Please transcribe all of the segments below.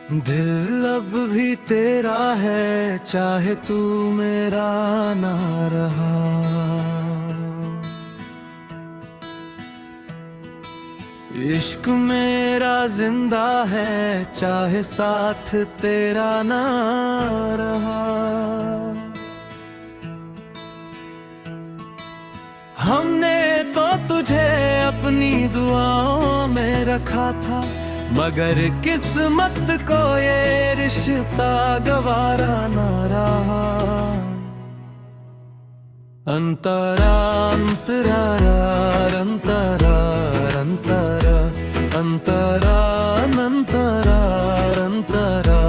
दिल अब भी तेरा है, चाहे तू मेरा ना रहा। इश्क मेरा जिंदा है, चाहे साथ तेरा ना रहा। हमने तो तुझे अपनी दुआओं में रखा था, मगर किस्मत को ये रिश्ता गवारा न रहा। अंतरा अंतरा अंतरा अंतरा अंतरा अंतरा अंतरा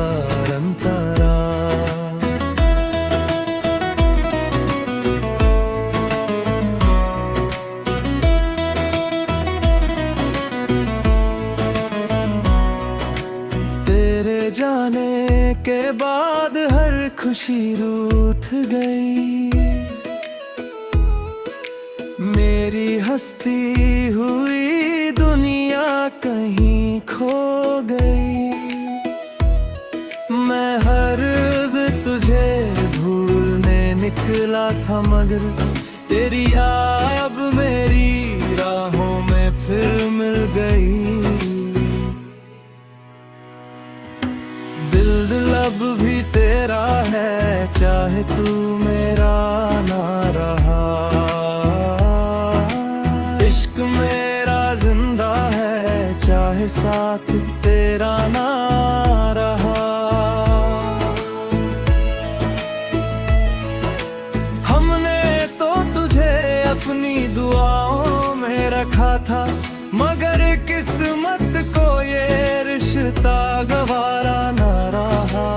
अंतरा। तेरे जाने के बाद हर खुशी रूठ गई, मेरी हंसती हुई दुनिया कहीं खो गई। मैं हर रोज तुझे भूलने निकला था, मगर तेरी याद अब मेरी राहों में फिर मिल गई। दिल अब भी तेरा है, चाहे तू मेरा ना रहा। इश्क मेरा जिंदा है, चाहे साथ तेरा ना रहा। हमने तो तुझे अपनी दुआओं में रखा था, मगर किस्मत को ये रिश्ता गवारा न रहा।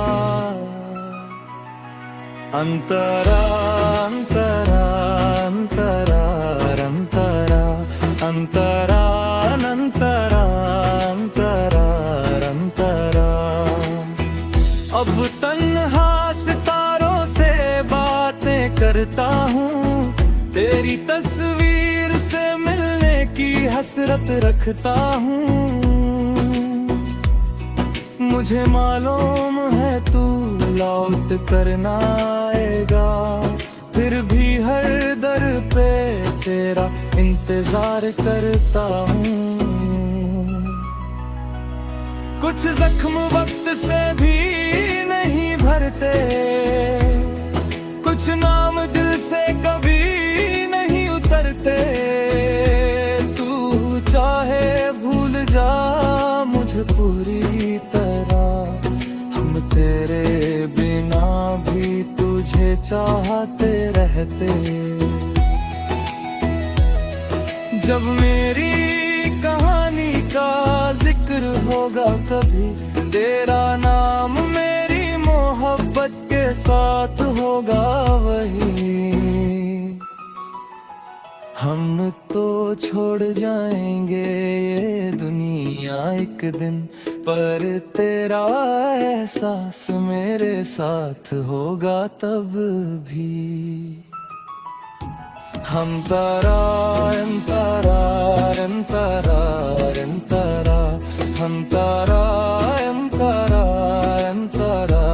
अंतरा अंतरा अंतरा अंतरा अंतरा अंतरा अंतरा अंतरा। अब तन्हा सितारों से बातें करता हूँ, तेरी तस्वीर से मिलने की हसरत रखता हूँ। मुझे मालूम है तू लौट कर ना आएगा, फिर भी हर दर पे तेरा इंतजार करता हूँ। कुछ जख्म वक्त से भी नहीं भरते, कुछ नाम दिल से कभी नहीं उतरते। तू चाहे भूल जा मुझे पूरी तरह, हम तेरे बिना भी तुझे चाहते रहते। जब मेरी कहानी का जिक्र होगा कभी, तेरा नाम मेरी मोहब्बत के साथ होगा वही। हम तो छोड़ जाएंगे ये दुनिया एक दिन, पर तेरा एहसास मेरे साथ होगा तब भी। हम तारा अंतरा अंतरा अंतरा हम तारा अंतरा अंतरा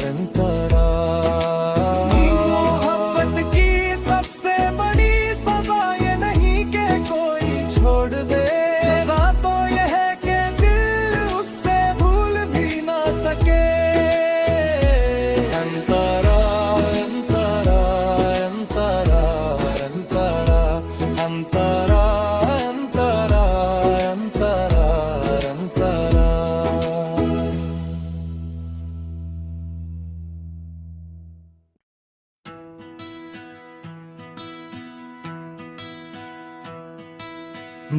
अंतरा। मोहब्बत की सबसे बड़ी सजा ये नहीं कि कोई छोड़ दे, सजा तो यह है कि दिल उससे भूल भी ना सके। अंतरा अंतरा अंतरा अंतरा अंतरा अंतरा अंतरा अंतरा।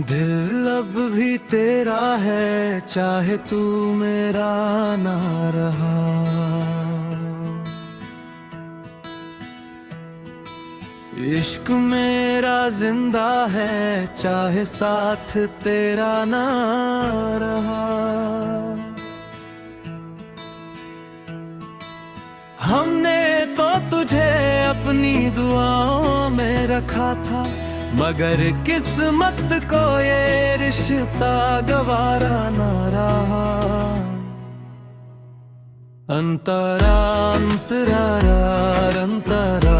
दिल अब भी तेरा है, चाहे तू मेरा ना रहा। इश्क मेरा जिंदा है, चाहे साथ तेरा ना रहा। हमने तो तुझे अपनी दुआओं में रखा था, मगर किस्मत को ये रिश्ता गवारा न रहा। अंतरा अंतरारा अंतरा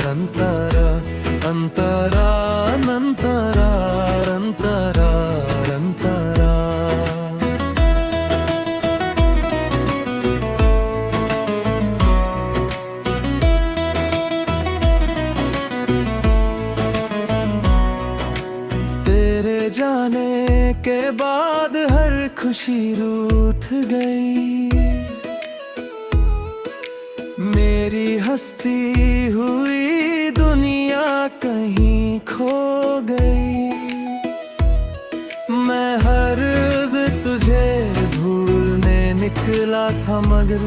अंतरा अंतरा अंतरा अंतरा अंतरा। तेरे जाने के बाद हर खुशी रूठ गई, मेरी हंसती हुई दुनिया कहीं खो गई। मैं हर रोज तुझे भूलने निकला था, मगर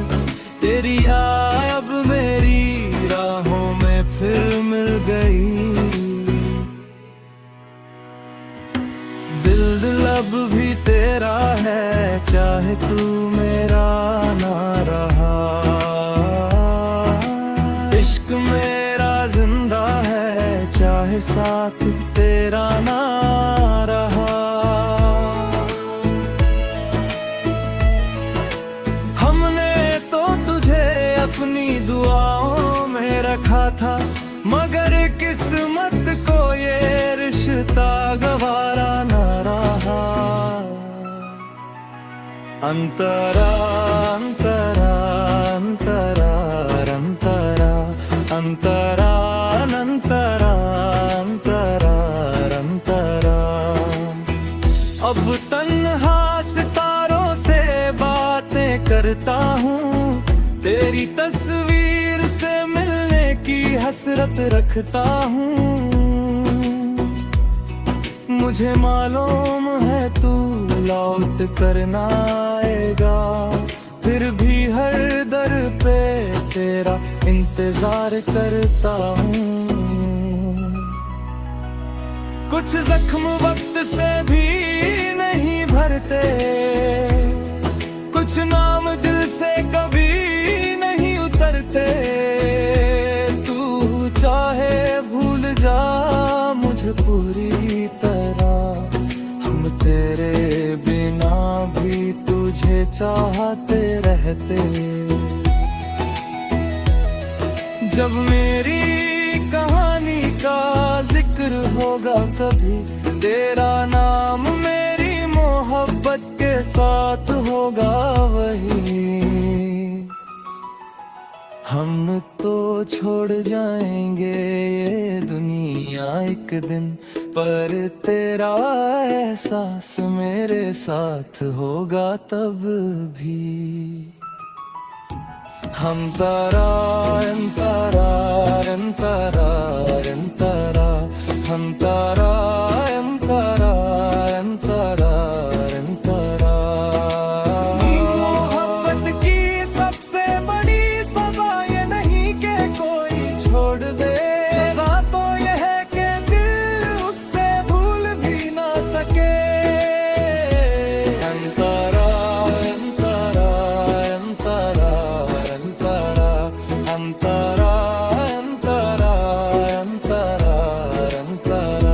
तेरी याद अब मेरी राहों में फिर मिल गई। दिल अब भी तेरा है, चाहे तू मेरा ना रहा। इश्क मेरा जिंदा है, चाहे साथ तेरा ना रहा। हमने तो तुझे अपनी दुआओं में रखा था, मगर किस्मत को ये रिश्ता गवारा ना रहा। अंतरा अंतरा अंतरा अंतरा अंतरा अंतरा अंतरा अंतरा। अब तन्हा सितारों से बातें करता हूँ, तेरी तस्वीर से मिलने की हसरत रखता हूँ। मुझे मालूम है तू लौट कर ना आएगा, फिर भी हर दर पे तेरा इंतजार करता हूँ। कुछ जख्म वक्त से भी नहीं भरते, कुछ नाम दिल से कभी नहीं उतरते। तू चाहे भूल जा मुझे पूरी तरह, हम तेरे बिना भी तुझे चाहते रहते। जब मेरी कहानी का जिक्र होगा कभी, तेरा नाम मेरी मोहब्बत के साथ होगा वही। हम तो छोड़ जाएंगे ये दुनिया एक दिन, पर तेरा एहसास मेरे साथ होगा तब भी। हम तारा अंतरा अंतरा अंतरा, हम तारा अंतरा अंतरा अंतरा। मोहब्बत की सबसे बड़ी सजा ये नहीं कि कोई छोड़ दे, सजा तो ये है कि दिल उससे भूल भी ना सके। अंतरा अंतरा अंतरा अंतरा अंतरा अंतरा अंतरा अंतरा।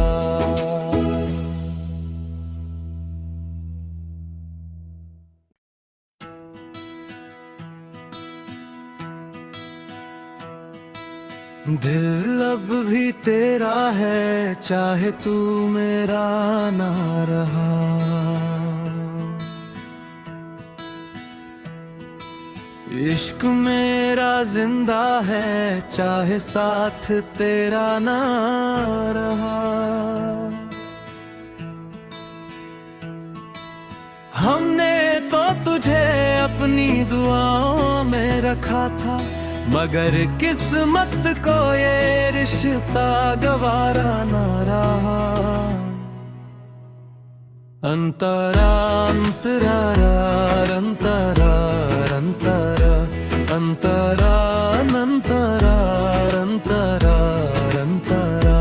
दिल अब भी तेरा है, चाहे तू मेरा ना रहा। इश्क मेरा जिंदा है, चाहे साथ तेरा ना रहा। हमने तो तुझे अपनी दुआओं में रखा था, मगर किस्मत को ये रिश्ता गवारा ना रहा। अंतरा अंतरारा अंतरा अंतरा अंतरा अंतरा अंतरा अंतरा।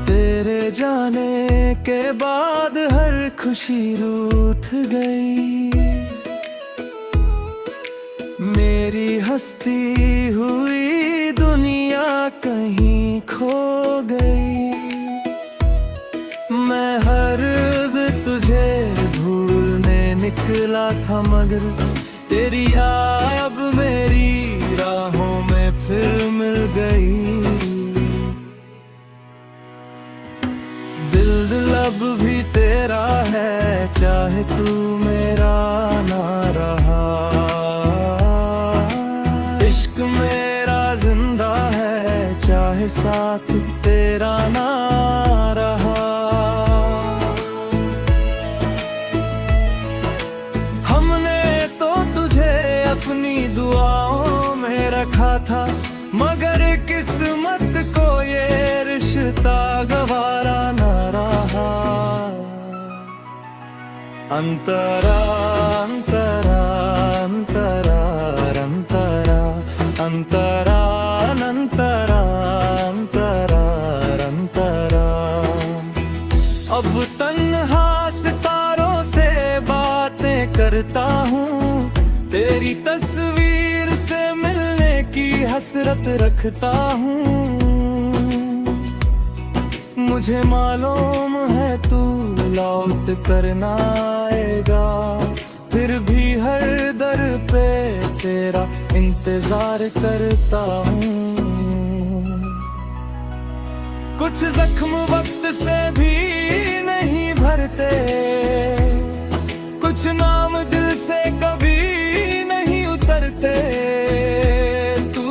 तेरे जाने के बाद हर खुशी रूठ गई, मेरी हंसती हुई दुनिया कहीं खो गई। मैं हर्ज तुझे भूलने निकला था, मगर तेरी याद अब मेरी राहों में फिर मिल गई। दिल अब भी तेरा है, चाहे तू मेरा ना रहा। इश्क मेरा जिंदा है, चाहे साथ तेरा ना रहा। हमने तो तुझे अपनी दुआओं में रखा था, मगर किस्मत को ये रिश्ता गवारा ना रहा। अंतरा अंतरा अंतरा अंतरा अंतरा अंतरा अंतरा अंतरा। अब तन्हा सितारों से बातें करता हूँ, तेरी तस्वीर से मिलने की हसरत रखता हूँ। मुझे मालूम है तू लौट कर ना आएगा, फिर भी हर दर पे तेरा इंतजार करता हूँ। कुछ जख्म वक्त से भी नहीं भरते, कुछ नाम दिल से कभी नहीं उतरते। तू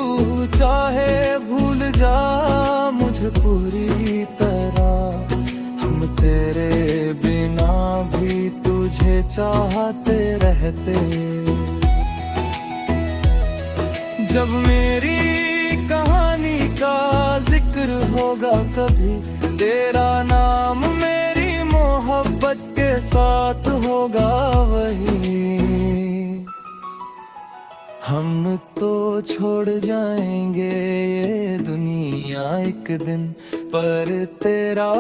चाहे भूल जा मुझे पूरी तरह, हम तेरे बिना भी तुझे चाहते रहते। जब मेरी कहानी का जिक्र होगा कभी, तेरा नाम मेरी मोहब्बत के साथ होगा वही। हम तो छोड़ जाएंगे ये दुनिया एक दिन, पर तेरा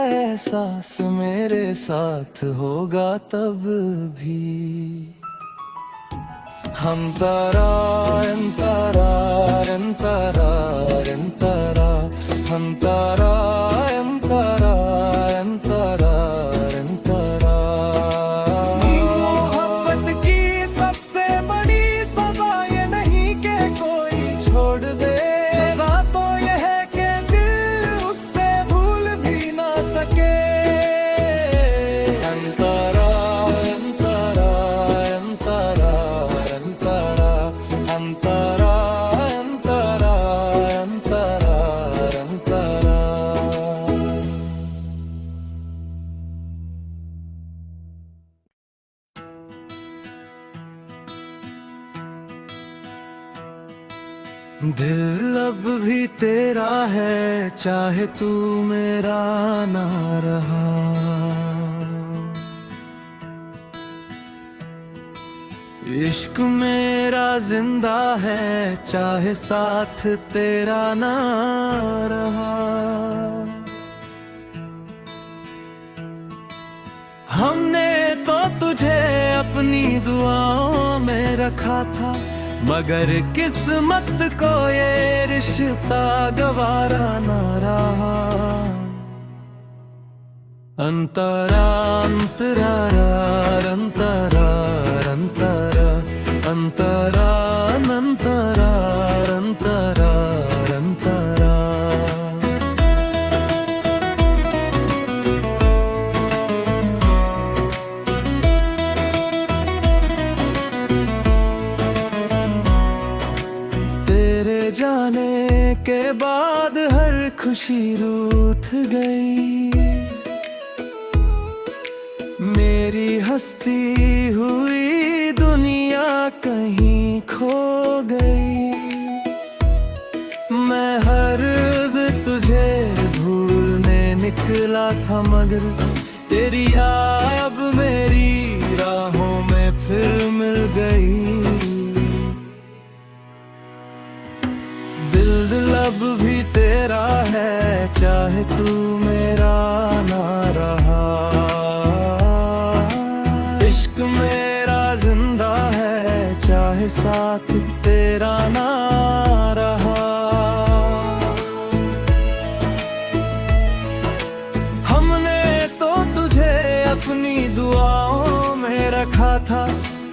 एहसास मेरे साथ होगा तब भी। हम तारा अंतरा अंतरा अंतरा, हम तारा अंतरा अंतरा अंतरा। मोहब्बत की सबसे बड़ी सजा ये नहीं कि कोई छोड़ दे, सजा तो ये है कि दिल उससे भूल भी ना सके। अंतरा अंतरा अंतरा अंतरा अंतरा अंतरा अंतरा अंतरा। दिल अब भी तेरा है, चाहे तू मेरा ना रहा। इश्क मेरा जिंदा है, चाहे साथ तेरा ना रहा। हमने तो तुझे अपनी दुआओं में रखा था, मगर किस्मत को ये रिश्ता गवारा ना रहा। अंतरा अंतरा अंतरा अंतरा अंतरा अंतरा अंतरा अंतरा। तेरे जाने के बाद हर खुशी रूठ गई, मेरी हंसती हुई दुनिया कहीं खो गई। मैं हर्ज तुझे भूलने निकला था, मगर तेरी याद अब मेरी राहों में फिर मिल गई। दिल अब भी तेरा है, चाहे तू मेरा ना रहा। इश्क मेरा जिंदा है, चाहे साथ तेरा ना रहा। रखा था,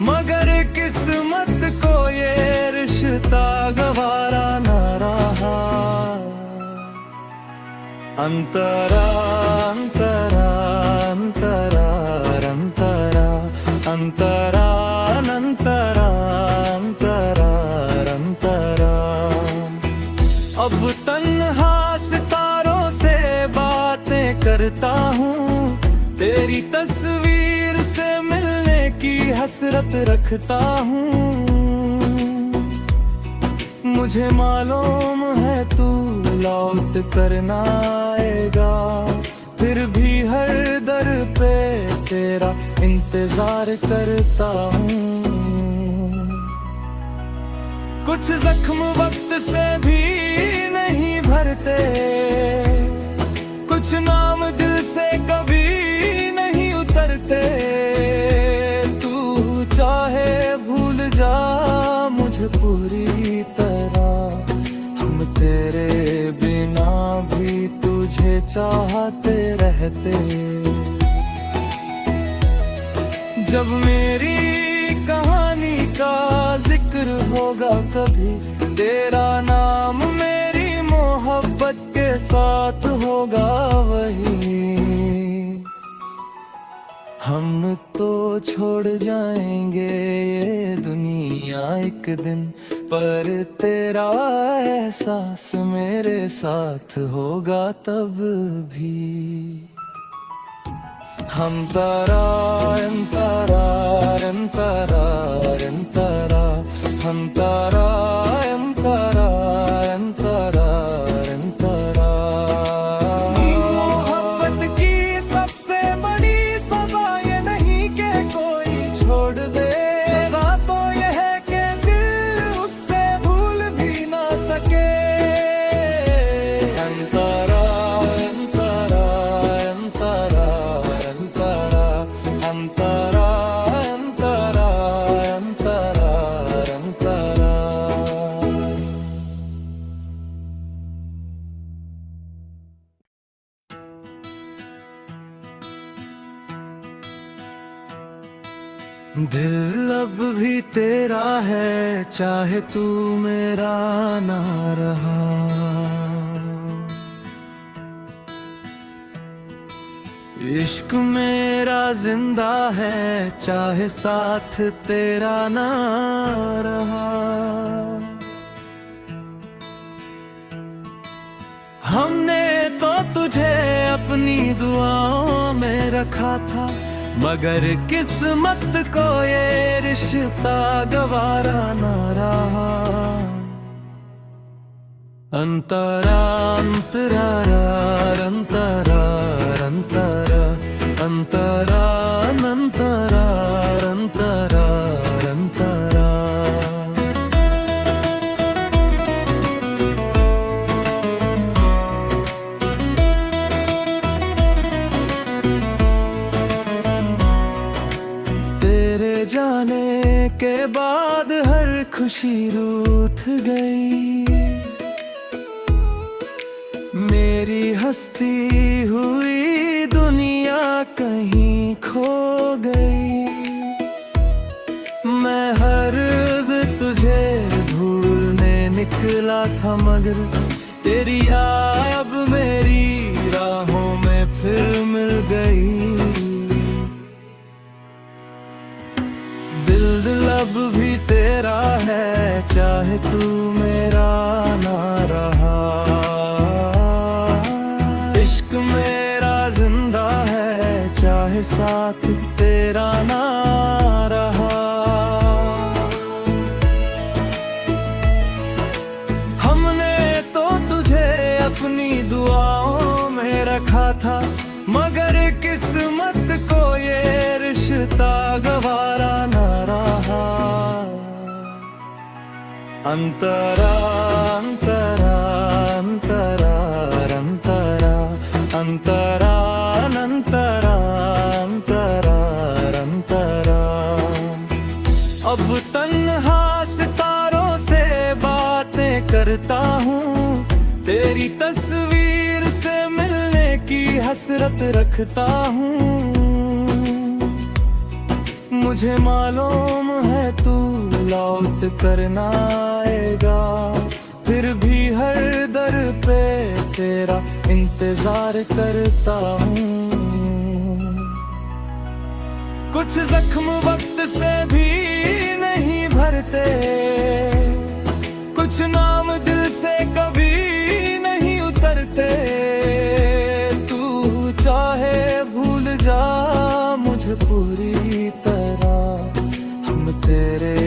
मगर किस्मत को ये रिश्ता गवारा न रहा। अंतरा अंतरा अंतरा अंतरा अंतरा अंतरा अंतरा अंतरा। अब तन्हा सितारों से बातें करता हूँ, तेरी तस्वीर से मिलने की हसरत रखता हूँ। मुझे मालूम है तू लौट कर ना आएगा, फिर भी हर दर पे तेरा इंतजार करता हूँ। कुछ जख्म वक्त से भी नहीं भरते, कुछ नाम दिल से कभी नहीं उतरते। तू चाहे भूल जा मुझे पूरी तरह, हम तेरे बिना भी तुझे चाहते रहते। जब मेरी कहानी का जिक्र होगा कभी, तेरा नाम मेरी मोहब्बत के साथ होगा वही। हम तो छोड़ जाएंगे ये दुनिया एक दिन, पर तेरा एहसास मेरे साथ होगा तब भी। हम तारा अंतरा अंतरा अंतरा, हम तारा अंतरा अंतरा अंतरा। मोहब्बत की सबसे बड़ी सजा ये नहीं कि कोई छोड़ दे, सजा तो ये है कि दिल उससे भूल भी ना सके। अंतरा अंतरा अंतरा अंतरा अंतरा अंतरा अंतरा अंतरा। दिल अब भी तेरा है, चाहे तू मेरा ना रहा। इश्क मेरा जिंदा है, चाहे साथ तेरा ना रहा। हमने तो तुझे अपनी दुआओं में रखा था, मगर किस्मत को ये रिश्ता गवारा न रहा। अंतरा अंतरा अंतरा अंतरा अंतरा अंतरा अंतरा अंतरा। तेरे जाने के बाद हर खुशी रूठ गई, मेरी हंसती हुई दुनिया कहीं खो गई। मैं हर रोज तुझे भूलने निकला था, मगर तेरी याद अब मेरी राहों में फिर मिल गई। दिल अब भी तेरा है, चाहे तू मेरा ना रहा। इश्क मेरा जिंदा है, चाहे साथ तेरा ना रहा। हमने तो तुझे अपनी दुआओं में रखा था, मगर किस्मत को ये रिश्ता गवारा न रहा। अंतरा अंतरा अंतरा अंतरा अंतरा अंतरा अंतरा अंतरा। अब तन्हा सितारों से बातें करता हूँ, तेरी तस्वीर से मिलने की हसरत रखता हूँ। मुझे मालूम है तू लौट कर ना आएगा, फिर भी हर दर पे तेरा इंतजार करता हूँ। कुछ जख्म वक्त से भी नहीं भरते, कुछ नाम दिल से कभी नहीं उतरते। तू चाहे भूल जा मुझे पूरी तरह, हम तेरे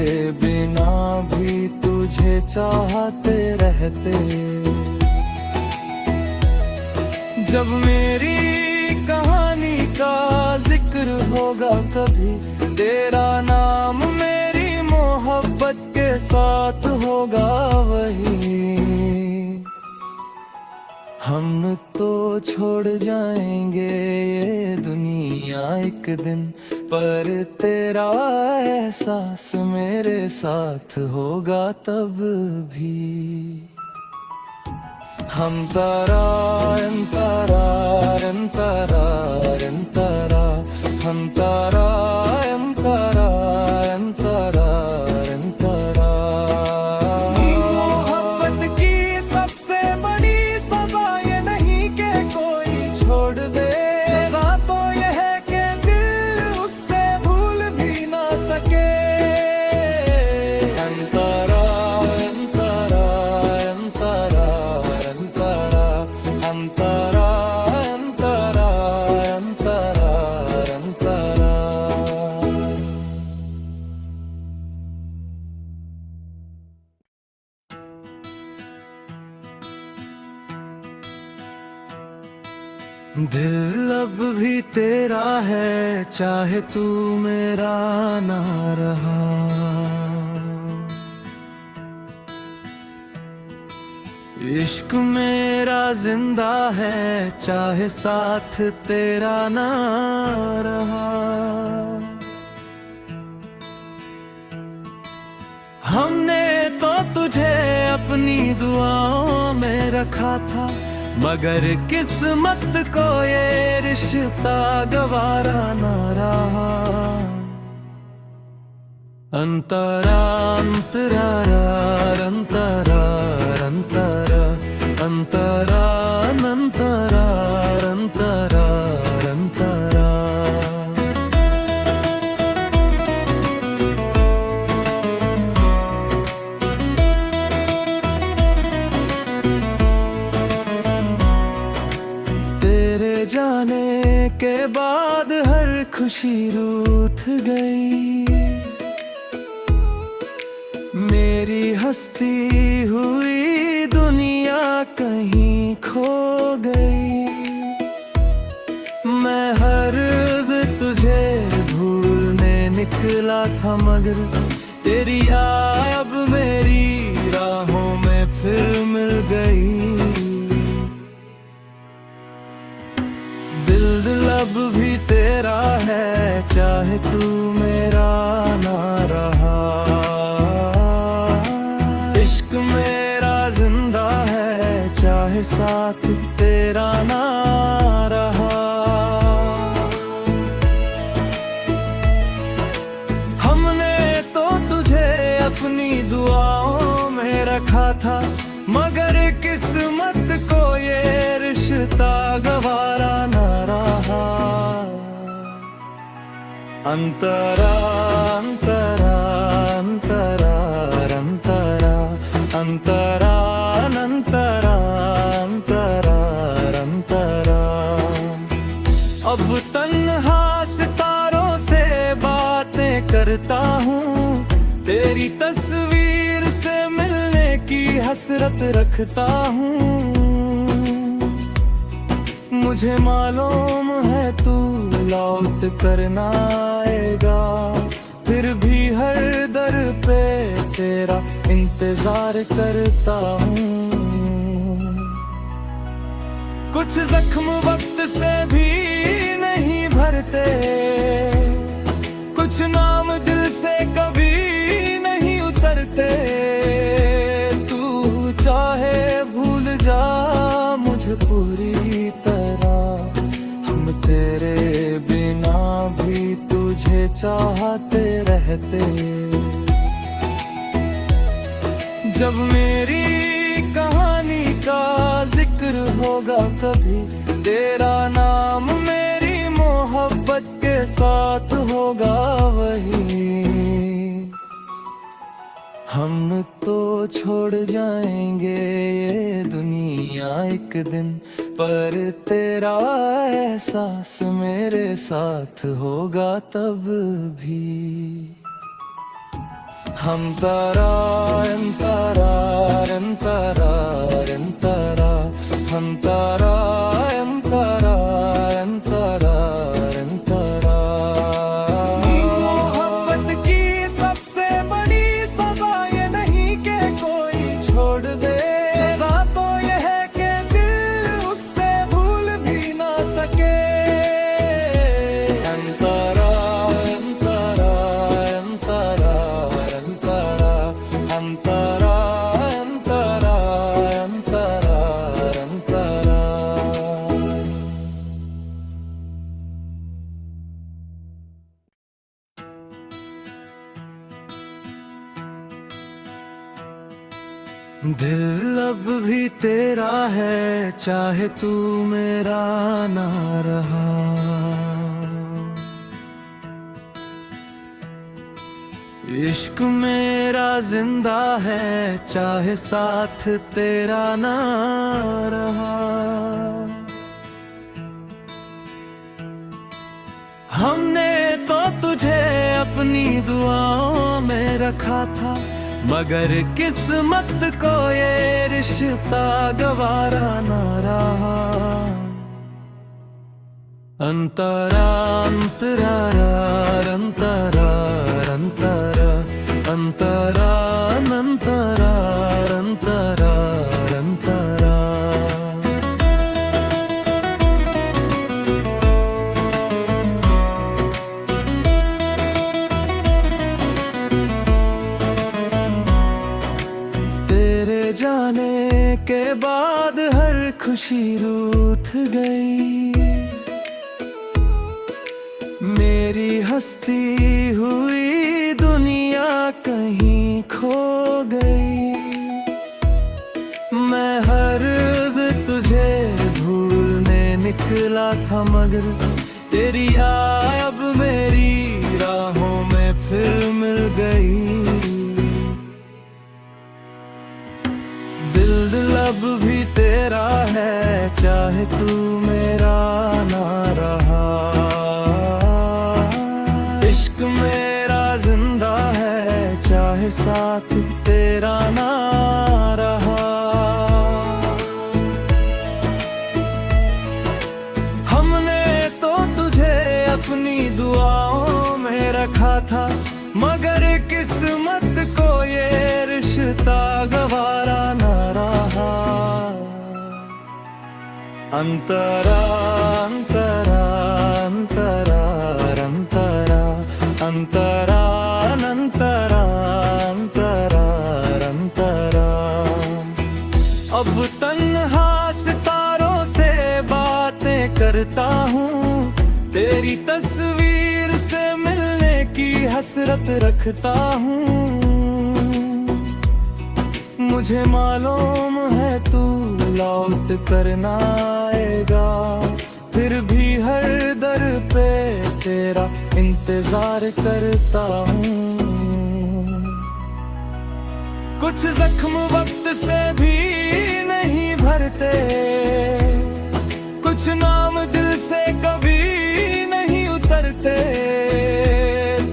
बिना भी तुझे चाहते रहते। जब मेरी कहानी का जिक्र होगा कभी, तेरा नाम मेरी मोहब्बत के साथ होगा वही। हम तो छोड़ जाएंगे ये दुनिया एक दिन, पर तेरा एहसास मेरे साथ होगा तब भी। हम तारा अंतरा अंतरा अंतरा, हम तारा अंतरा अंतरा अंतरा। मोहब्बत की सबसे बड़ी सजा ये नहीं कि कोई छोड़ दे, सजा तो ये है कि दिल उससे भूल भी ना सके। अंतरा अंतरा अंतरा अंतरा, अंतरा अंतरा अंतरा अंतरा। दिल अब भी तेरा है, चाहे तू मेरा ना रहा। इश्क मेरा जिंदा है, चाहे साथ तेरा ना रहा। हमने तो तुझे अपनी दुआओं में रखा था, मगर किस्मत को ये रिश्ता गवारा ना रहा। अंतरा अंतरा अंतरा अंतरा अंतरा अंतरा अंतरा अंतरा। तेरे जाने के बाद हर खुशी रूठ गई, मेरी हंसती हुई दुनिया कहीं खो गई। मैं हर रोज तुझे भूलने निकला था, मगर तेरी आय अब मेरी राहों में फिर मिल गई। दिल अब भी तेरा है, चाहे तू मेरा ना रहा। इश्क मेरा जिंदा है, चाहे साथ तेरा ना रहा। हमने तो तुझे अपनी दुआओं में रखा था, मगर किस्मत को ये रिश्ता गवारा ना रहा। अंतरा अंतरा अंतरा अंतरा अंतरा अंतरा अंतरा अंतरा। अब तन्हा सितारों से बातें करता हूँ, तेरी तस्वीर से मिलने की हसरत रखता हूँ। मुझे मालूम है तू लौट कर ना आएगा, फिर भी हर दर पे तेरा इंतजार करता हूँ। कुछ जख्म वक्त से भी नहीं भरते, कुछ नाम दिल से कभी नहीं उतरते। तू चाहे भूल जा मुझे पूरी तरह, हम तेरे बिना भी तुझे चाहते रहते। जब मेरी कहानी का जिक्र होगा कभी, तेरा नाम मेरी मोहब्बत के साथ होगा वही। हम तो छोड़ जाएंगे ये दुनिया एक दिन, पर तेरा एहसास मेरे साथ होगा तब भी। हम तारा अंतरा अंतरा अंतरा, हम तारा अंतरा अंतरा अंतरा। मोहब्बत की सबसे बड़ी सजा ये नहीं कि कोई छोड़ दे, सजा तो ये है कि दिल उससे भूल भी ना सके। अंतरा अंतरा अंतरा अंतरा, अंतरा अंतरा अंतरा अंतरा। दिल अब भी तेरा है, चाहे तू मेरा ना रहा। इश्क मेरा जिंदा है, चाहे साथ तेरा ना रहा। हमने तो तुझे अपनी दुआओं में रखा था, मगर किस्मत को ये रिश्ता गवारा ना रहा। अंतरा अंतरा अंतरा अंतरा अंतरा अंतरा अंतरा अंतरा। तेरे जाने के बाद हर खुशी रूठ गई, मेरी हंसती हुई दुनिया कहीं खो गई। मैं हर रोज तुझे भूलने निकला था, मगर तेरी याद अब मेरी राहों में फिर मिल गई। दिल अब भी तेरा है, चाहे तू मेरा ना रहा। इश्क मेरा जिंदा है, चाहे साथ तेरा ना रहा। हमने तो तुझे अपनी दुआओं में रखा था, मगर किस्मत को ये रिश्ता गवारा ना रहा। अंतरा अंतरा अंतरा अंतरा अंतरा अंतरा अंतरा अंतरा। अब तन्हा सितारों से बातें करता हूँ, तेरी तस्वीर से मिलने की हसरत रखता हूँ। मुझे मालूम है तू लौट कर ना आएगा, फिर भी हर दर पे तेरा इंतजार करता हूँ। कुछ जख्म वक्त से भी नहीं भरते, कुछ नाम दिल से कभी नहीं उतरते।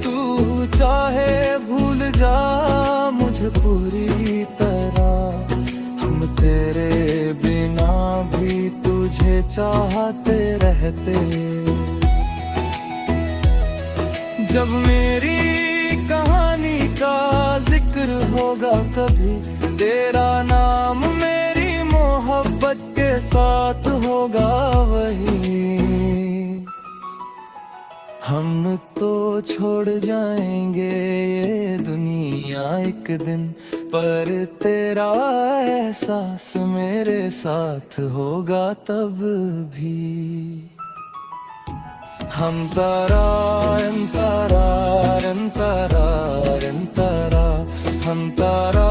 तू चाहे भूल जा मुझे पूरी तरह, हम तेरे बिना भी तुझे चाहते रहते। जब मेरी कहानी का जिक्र होगा कभी, तेरा नाम मेरी मोहब्बत के साथ होगा वही। हम तो छोड़ जाएंगे ये दुनिया एक दिन, पर तेरा एहसास मेरे साथ होगा तब भी। हम तारा अंतरा अंतरा अंतरा हम तारा